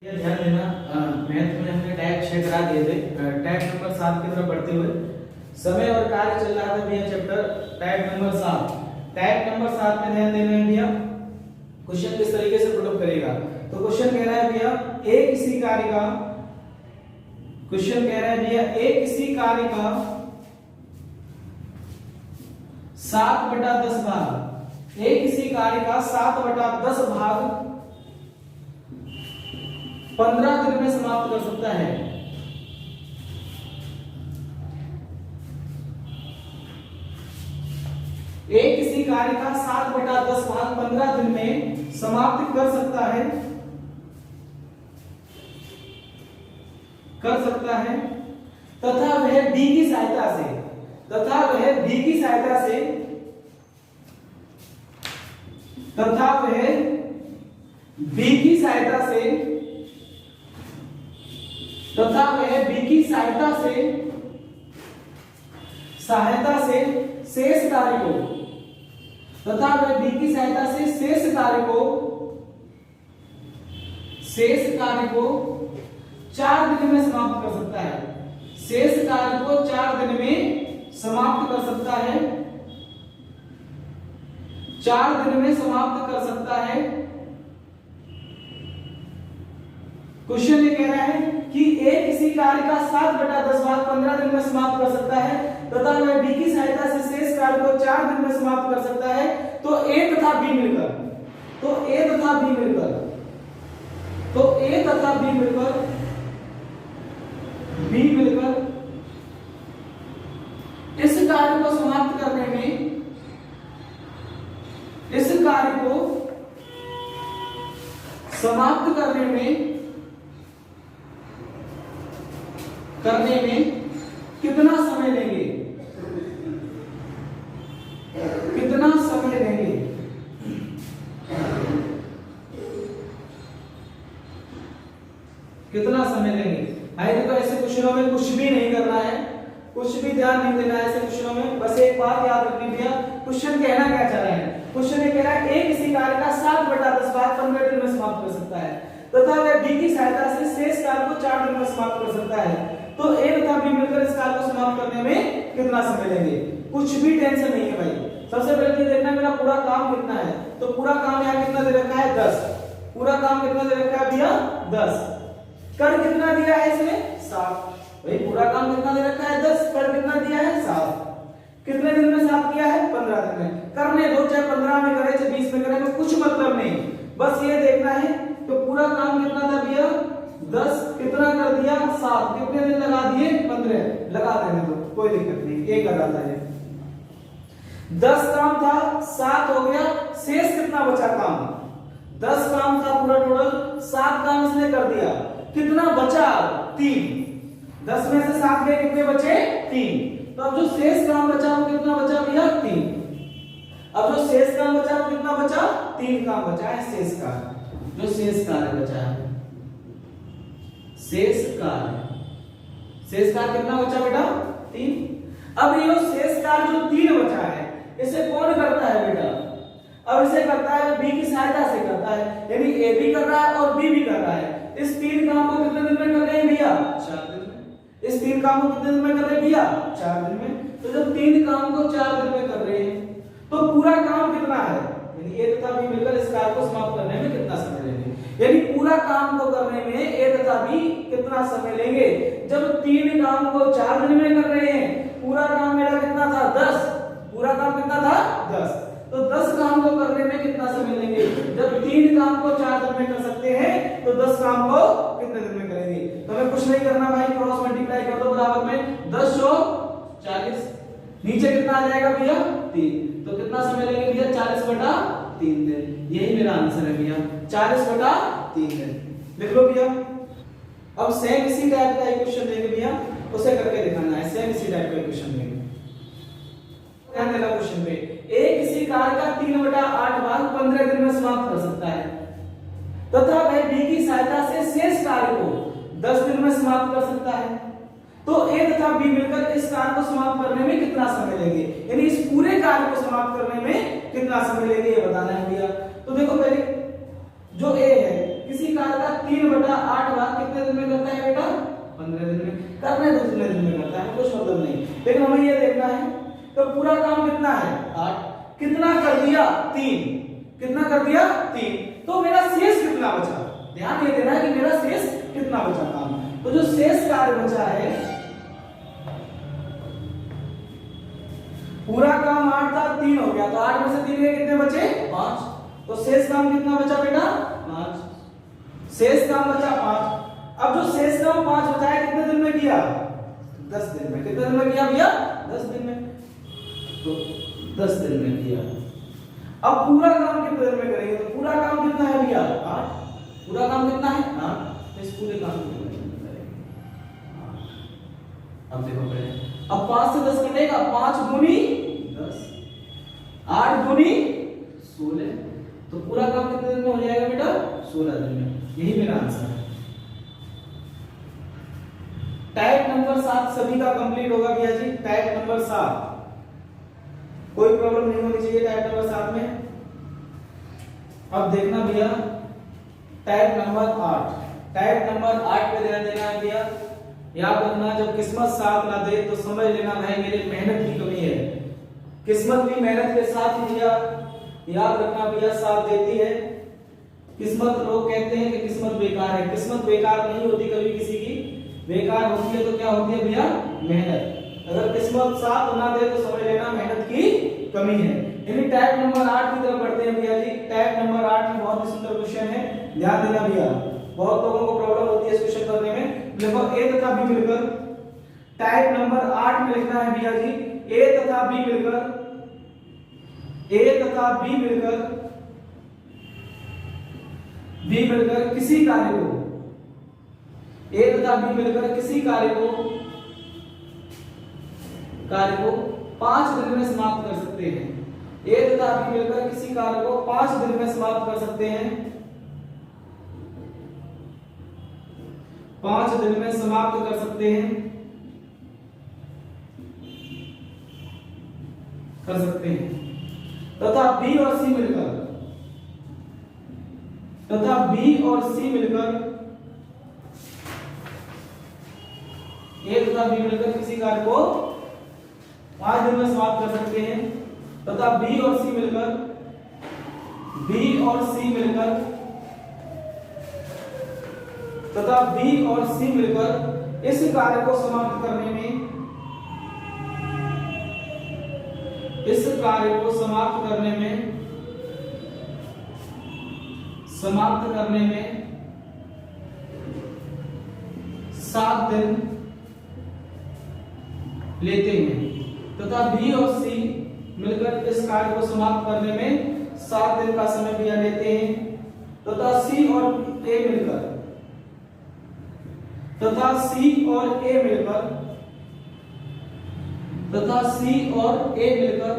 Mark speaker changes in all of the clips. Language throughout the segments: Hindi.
Speaker 1: ये ध्यान देना, मैथ में हमने टैग 6 करा दिए थे। टैग नंबर 7 की तरफ बढ़ते हुए समय और कार्य चल रहा था भैया chapter tag number 7। Tag number 7 में ध्यान देना है भैया, क्वेश्चन किस तरीके से पुट अप करेगा। तो क्वेश्चन कह रहा है भैया एक किसी कार्य का, क्वेश्चन कह रहा है भैया एक किसी कार्य का 7/10 भाग, एक किसी कार्य का 7/10 भाग 15 दिन में समाप्त कर सकता है। एक किसी कार्य का 7/10 भाग 15 दिन में समाप्त कर सकता है, तथा वह डी की सहायता से, तथा वह डी की सहायता से, तथा वह बी की सहायता से, तथा वह बी की सहायता से शेष कार्य को, तथा वह बी की सहायता से शेष कार्य को 4 दिन में समाप्त कर सकता है। शेष कार्य को 4 दिन में समाप्त कर सकता है, 4 दिन में समाप्त कर सकता है। क्वेश्चन ये कह रहा है कि एक किसी कार्य का 7/10 भाग 15 दिन में समाप्त कर सकता है, तथा वह बी की सहायता से शेष कार्य को 4 दिन में समाप्त कर सकता है। तो ए तथा बी मिलकर, इस कार्य को समाप्त करने में, इस कार्य को समाप्त करने में कितना समय लेंगे, कितना समय लेंगे। भाई देखो ऐसे क्वेश्चनों में कुछ भी नहीं करना है, कुछ भी ध्यान नहीं देना है ऐसे क्वेश्चनों में। बस एक बात याद रखनी भैया, क्वेश्चन कहना क्या चाह रहा है। क्वेश्चन ये कह रहा है एक किसी कार्य का 7/10 भाग 15 दिन में समाप्त कर सकता है, तथा वह बी की सहायता से शेष कार्य को 4 दिन में समाप्त कर सकता है। तो ए तथा बी मिलकर इस कार्य को समाप्त करने में कितना समय लेंगे। कुछ भी टेंशन नहीं है भाई। सबसे पहले ये देखना मेरा पूरा काम कितना है। तो पूरा काम यहाँ कितना दे रखा है 10। पूरा काम कितना दे रखा है भैया 10। कर कितना दिया है इसमें 7। भाई पूरा काम कितना दे रखा है 10, कर कितना दिया है 7। कितने दिन में 7 किया है 15 दिन में। करने दो, चाहे 15 में करे चाहे 20 में करे, तो कुछ मतलब नहीं, बस ये देखना है। तो पूरा काम कितना था भैया 10, कितना कर दिया 7, कितने दिन लगा दिए 15, लगा देने दो कोई दिक्कत नहीं, एक कर आता है। 10 काम था 7 हो गया, शेष कितना बचा काम 10 काम था पूरा टोटल, 7 काम इसने कर दिया, कितना बचा 3। 10 में से 7 गए, कितने बचे 3। तो अब जो शेष काम बचा वो कितना बचा भैया 3। अब जो शेष काम बचा वो कितना बचा 3 काम बचा है शेष कार्य। जो शेष कार्य बचा है, शेष कार्य कितना बचा बेटा 3। अब ये शेष कार्य जो 3 बचा है इसे कौन करता है बेटा, अब इसे करता है बी की सहायता से करता है, यानी ए भी कर रहा है और बी भी कर रहा है। इस 3 काम को कितने दिन में कर रहे हैं भैया 4 दिन में। इस 3 काम को कितने दिन में कर रहे हैं भैया 4 दिन में। तो जब 3 काम को 4 दिन में कर रहे हैं तो पूरा काम कितना है, यानी ए तथा बी मिलकर इस कार्य को समाप्त करने में कितना समय लेंगे। यानी पूरा काम को करने में ए तथा बी कितना समय लेंगे। जब 3 काम को 4 दिन में कर रहे हैं, पूरा काम मेरा कितना था 10, पूरा काम कितना था 10, तो 10 काम को करने में कितना समय लेंगे। जब 3 काम को 4 दिन में कर सकते हैं तो 10 काम को कितने दिन में करेंगे। तो हमें कुछ नहीं करना भाई, क्रॉस मल्टीप्लाई कर दो बराबर में 10 और 40, नीचे कितना आ जाएगा भैया 3। तो कितना समय लेंगे भैया 40/3 दिन। यही मेरा आंसर है भैया 40/3 दिन। लिख लो भैया। अब सेम इसी टाइप का इक्वेशन देंगे भैया, उसे करके दिखाना है। सेम इसी टाइप का इक्वेशन देंगे, ध्यान देना क्वेश्चन पे। एक किसी कार्य का 3/8 भाग 15 दिन में समाप्त कर सकता है, तथा वह बी की सहायता से शेष कार्य को 10 दिन में समाप्त कर सकता है। तो ए तथा बी मिलकर इस कार्य को समाप्त करने में कितना समय लेंगे, यानी इस पूरे कार्य को समाप्त करने में कितना समय लेंगे ये बताना है भैया। तो देखो पहले जो ए है किसी कार्य का 3/8 भाग कितने दिन में करता है बेटा? 15 दिन में। करने दो कितने दिन में करता है, कुछ मतलब नहीं, लेकिन हमें ये देखना है। तो पूरा काम कितना है? 8। कितना कर दिया? 3। कितना कर दिया? 3। तो मेरा शेष कितना बचा? ध्यान ये देना है कि मेरा शेष कितना बचा काम। तो जो शेष कार्य बचा है, पूरा काम 8 था, 3 हो गया, तो 8 में से 3 गए, कितने बचे? 5। तो शेष काम कितना बचा बेटा? 5। शेष काम बचा 5। अब जो शेष काम 5 बचा है कितने दिन में किया? 10 दिन में। कितने दिन में किया भैया? 10 दिन में। तो 10 दिन में किया। अब पूरा काम कितने दिन में करेंगे? तो पूरा काम कितना है भैया? 8। पूरा काम कितना है? 8। इस पूरे काम को अब देखो पहले, अब 5 से 10 कटेगा, 5 गुनी 10, 8 गुनी 16, तो पूरा काम कितने दिन में हो जाएगा बेटा? 16 दिन में। यही मेरा आंसर है। टाइप नंबर 7 सभी का कंप्लीट होगा भैया जी। टाइप नंबर 7 कोई प्रॉब्लम नहीं होनी चाहिए टाइप नंबर 7 में। अब देखना भैया टाइप नंबर 8। टाइप नंबर 8 पे ध्यान देना है भैया। याद रखना, जब किस्मत साथ ना दे तो समझ लेना भाई मेरी मेहनत की कमी है। किस्मत भी मेहनत के साथ ही भैया, याद रखना भैया, साथ देती है। किस्मत, लोग कहते हैं कि किस्मत बेकार है, किस्मत बेकार नहीं होती कभी किसी की, बेकार होती है तो क्या होती है भैया? मेहनत। अगर किस्मत साथ ना दे तो समझ लेना मेहनत की कमी है। यानी टाइप नंबर 8 की तरफ बढ़ते हैं भैया जी। टाइप नंबर 8 में बहुत ही सुंदर क्वेश्चन है, ध्यान देना भैया। बहुत लोगों को प्रॉब्लम होती है इस क्वेश्चन करने में। देखो ए तथा बी मिलकर, टाइप नंबर 8 में लिखना है भैया जी, ए तथा बी मिलकर, ए तथा बी मिलकर, बी मिलकर किसी कार्य को, ए तथा बी मिलकर किसी कार्य को 5 दिन में समाप्त कर सकते हैं। ए तथा बी मिलकर किसी कार्य को 5 दिन में समाप्त कर सकते हैं, 5 दिन में समाप्त कर सकते हैं, कर सकते हैं। तथा बी और सी मिलकर, तथा बी और सी मिलकर, ए तथा बी मिलकर किसी कार्य को 5 दिन में समाप्त कर सकते हैं, तथा बी और सी मिलकर, बी और सी मिलकर, तथा बी और सी मिलकर इस कार्य को समाप्त करने में, इस कार्य को समाप्त करने में, समाप्त करने में 7 दिन लेते हैं, तथा बी और सी मिलकर इस कार्य को समाप्त करने में 7 दिन का समय भी लेते हैं, तथा सी और ए मिलकर, तथा सी और ए मिलकर, तथा सी और ए मिलकर,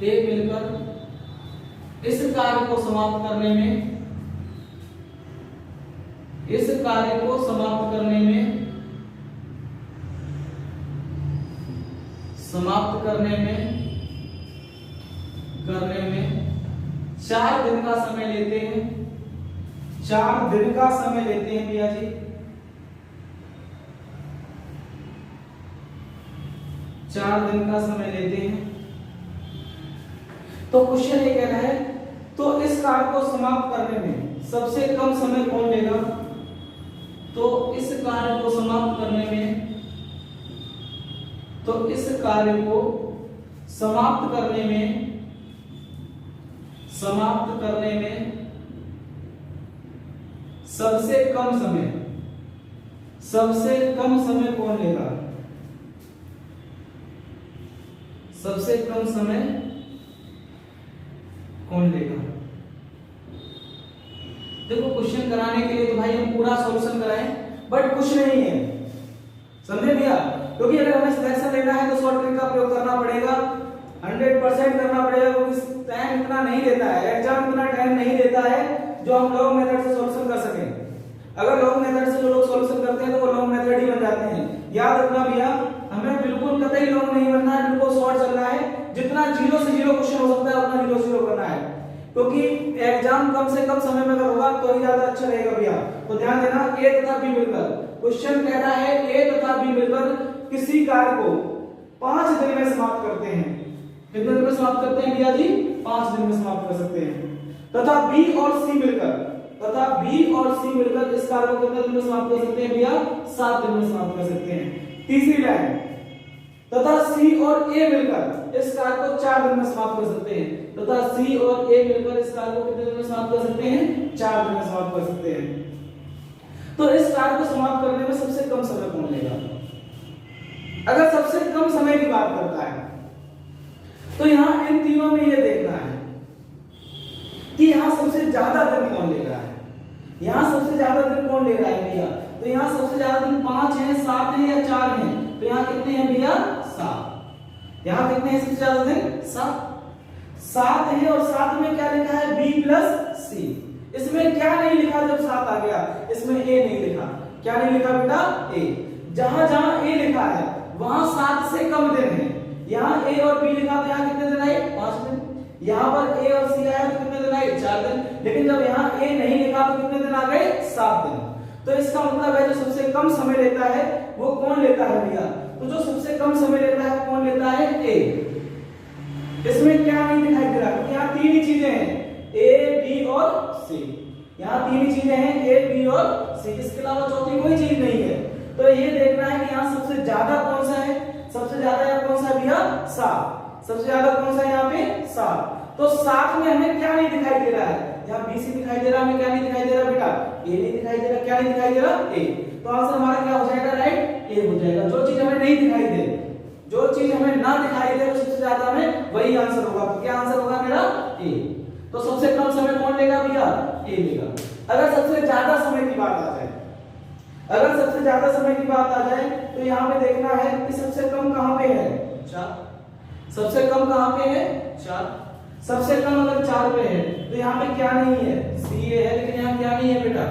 Speaker 1: ए मिलकर इस कार्य को समाप्त करने में, इस कार्य को समाप्त करने में, समाप्त करने में 4 दिन का समय लेते हैं, 4 दिन का समय लेते हैं भैया जी। 4 दिन का समय लेते हैं। तो क्वेश्चन ये कह रहा है, तो इस कार्य को समाप्त करने में सबसे कम समय कौन लेगा? तो इस कार्य को समाप्त करने में, तो इस कार्य को समाप्त करने में, समाप्त करने में सबसे कम समय, सबसे कम समय कौन लेगा? सबसे कम समय कौन लेगा? देखो क्वेश्चन कराने के लिए तो भाई हम पूरा सॉल्यूशन कराएं, बट कुछ नहीं है, समझे भैया? क्योंकि अगर हमें सिलेक्शन लेना है तो शॉर्ट ट्रिक का प्रयोग करना पड़ेगा, 100% करना पड़ेगा, क्योंकि टाइम इतना नहीं देता है, एग्जाम इतना टाइम नहीं देता है जो हम लॉन्ग मेथड से सॉल्यूशन कर सकें। अगर लॉन्ग मेथड से जो लोग सॉल्यूशन करते हैं तो वो लॉन्ग मेथड ही बन जाते हैं। याद रखना भैया, हमें बिल्कुल कतई लॉन्ग नहीं बनना है, बिल्कुल शॉर्ट चलना है। जितना 0 से 0 क्वेश्चन हो सकता है उतना 0 से 0 करना है, क्योंकि एग्जाम कम से कम समय में अगर होगा तो ही ज्यादा अच्छा रहेगा भैया। तो ध्यान देना, ए तथा बी मिलकर, क्वेश्चन कह रहा है ए तथा बी मिलकर किसी कार्य को 5 दिन में समाप्त करते हैं। कितने दिन में समाप्त करते हैं भैया जी? 5 दिन में समाप्त कर सकते हैं। तथा बी और सी मिलकर इस कार्य को कितने दिन में समाप्त कर सकते हैं भैया? 7 दिन में समाप्त कर सकते हैं। तीसरी लाइन, तथा सी और ए मिलकर इस कार्य को 4 दिन में समाप्त कर सकते हैं। तथा सी और ए मिलकर इस कार्य को कितने दिन में समाप्त कर सकते हैं? 4 दिन में समाप्त कर सकते हैं। तो इस कार्य को समाप्त करने में सबसे कम समय कौन लेगा? अगर सबसे कम समय की बात करता है तो यहां इन तीनों में यह देखना है कि यहां सबसे ज्यादा दिन कौन ले रहा है। यहां सबसे ज्यादा दिन कौन ले रहा है भैया? तो यहां सबसे ज्यादा दिन 5 है, 7 है या 4 है? तो यहां कितने हैं भैया? 7। यहां कितने हैं सबसे ज्यादा दिन? 7 है। और 7 में क्या लिखा है? b प्लस सी। इसमें क्या नहीं लिखा जब 7 आ गया? इसमें a नहीं लिखा। क्या नहीं लिखा बेटा? a। जहां जहां a लिखा है वहां 7 से कम दिन है। यहाँ a और b लिखा तो यहाँ कितने दिन आए? 5 दिन। यहाँ पर a और c आया तो कितने दिन आए? 4 दिन। लेकिन जब यहाँ a नहीं लिखा तो कितने दिन आ गए? 7 दिन। तो इसका मतलब है जो सबसे कम समय लेता है वो कौन लेता है भैया? तो जो सबसे कम समय लेता है कौन लेता है? a। इसमें क्या नहीं दिखाई दे रहा? क्योंकि यहाँ 3 ही चीजें हैं, a, b और c। यहाँ 3 ही चीजें हैं, a, b और c। इसके अलावा चौथी कोई चीज नहीं है। तो ये देखना है कि यहाँ सबसे ज्यादा कौन सा है? सबसे ज्यादा यहाँ कौन सा भैया? 7। सबसे ज्यादा कौन सा यहाँ पे? 7। तो 7 में हमें क्या नहीं दिखाई दे रहा है? यहाँ बी सी दिखाई दे रहा है, हमें क्या नहीं दिखाई दे रहा बेटा? ए नहीं दिखाई दे रहा। क्या नहीं दिखाई दे रहा? ए। तो आंसर हमारा क्या हो जाएगा? राइट, ए हो जाएगा। जो चीज हमें नहीं दिखाई दे, जो चीज हमें ना दिखाई दे सबसे ज्यादा में वही आंसर होगा। तो क्या आंसर होगा मेरा? ए। तो सबसे कम समय कौन लेगा भैया? ए लेगा। अगर सबसे ज्यादा समय की बात आ जाए, अगर सबसे ज्यादा समय की बात आ जाए तो यहाँ पे देखना है कि सबसे कम कहाँ पे है? 4। सबसे कम कहाँ पे है? 4। सबसे कम अगर 4 पे है तो यहाँ पे क्या नहीं है? सी ए है, लेकिन यहाँ क्या नहीं है बेटा?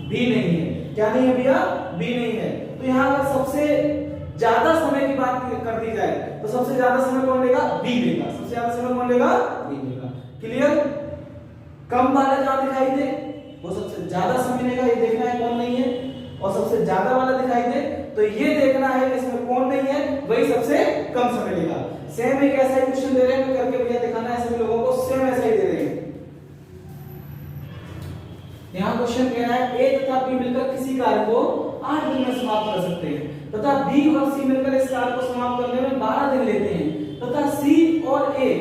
Speaker 1: बी नहीं है। क्या नहीं है भैया? बी नहीं है। तो यहाँ अगर सबसे ज्यादा समय की बात कर दी जाए तो सबसे ज्यादा समय कौन लेगा? बी लेगा। सबसे ज्यादा समय कौन लेगा? बी लेगा। क्लियर? कम वाला जहां दिखाई दे वो सबसे ज्यादा समय लेगा, ये देखना है कौन नहीं है। और सबसे ज्यादा वाला दिखाई दे तो ये देखना है कि इसमें कौन नहीं है, वही सबसे कम समय लेगा। सेम एक ऐसा ही क्वेश्चन दे रहे हैं, करके भैया दिखाना है सभी लोगों को, सेम ऐसा ही दे रहे हैं। यहाँ क्वेश्चन कह रहा है ए तथा बी मिलकर किसी कार्य को 8 दिन में समाप्त कर सकते हैं तथा बी और सी मिलकर इस कार्य को समाप्त करने में 12 दिन लेते हैं तथा सी और ए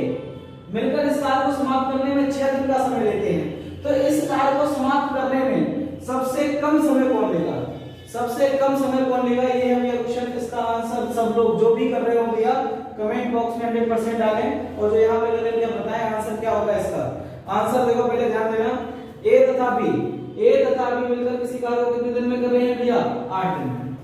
Speaker 1: मिलकर इस कार्य को समाप्त करने में 6 दिन का समय लेते हैं। तो इस कार्य को समाप्त करने में सबसे कम समय कौन लेगा? सबसे कम समय कौन लेगा? ये है भैया क्वेश्चन। इसका आंसर सब लोग जो भी कर रहे हो भैया कमेंट बॉक्स में 100% डालें। और जो यहाँ पे कर रहे हैं बताएं आंसर क्या होगा इसका। आंसर देखो, पहले ध्यान देना, ए तथा बी मिलकर किसी कार्य को कितने दिन में कर रहे हैं भैया? 8 दिन में।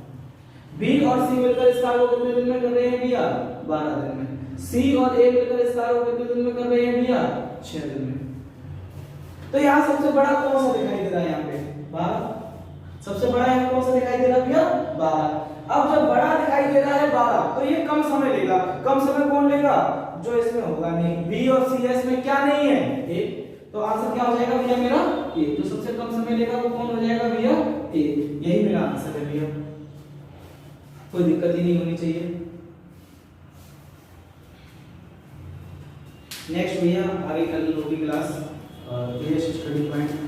Speaker 1: बी और सी मिलकर इस कार्य को कितने दिन में कर रहे हैं भैया? 12 दिन में। सी और ए मिलकर इस कार्य को कितने दिन में कर रहे हैं भैया? 6 दिन में। तो यहाँ सबसे बड़ा कौन सा दिखाई दे रहा है? यहाँ पे 12। सबसे बड़ा यहाँ कौन सा दिखाई दे रहा है भैया? 12। अब जब बड़ा दिखाई दे रहा है 12 तो ये कम समय लेगा। कम समय कौन लेगा? जो इसमें होगा नहीं। बी और सी एस में क्या नहीं है? ए। तो आंसर क्या हो जाएगा भैया मेरा? ए। जो सबसे कम समय लेगा वो कौन हो जाएगा भैया? ए। यही मेरा आंसर है भैया, कोई दिक्कत ही नहीं होनी चाहिए। नेक्स्ट भैया आगे कल होगी क्लास, स्टडी पॉइंट।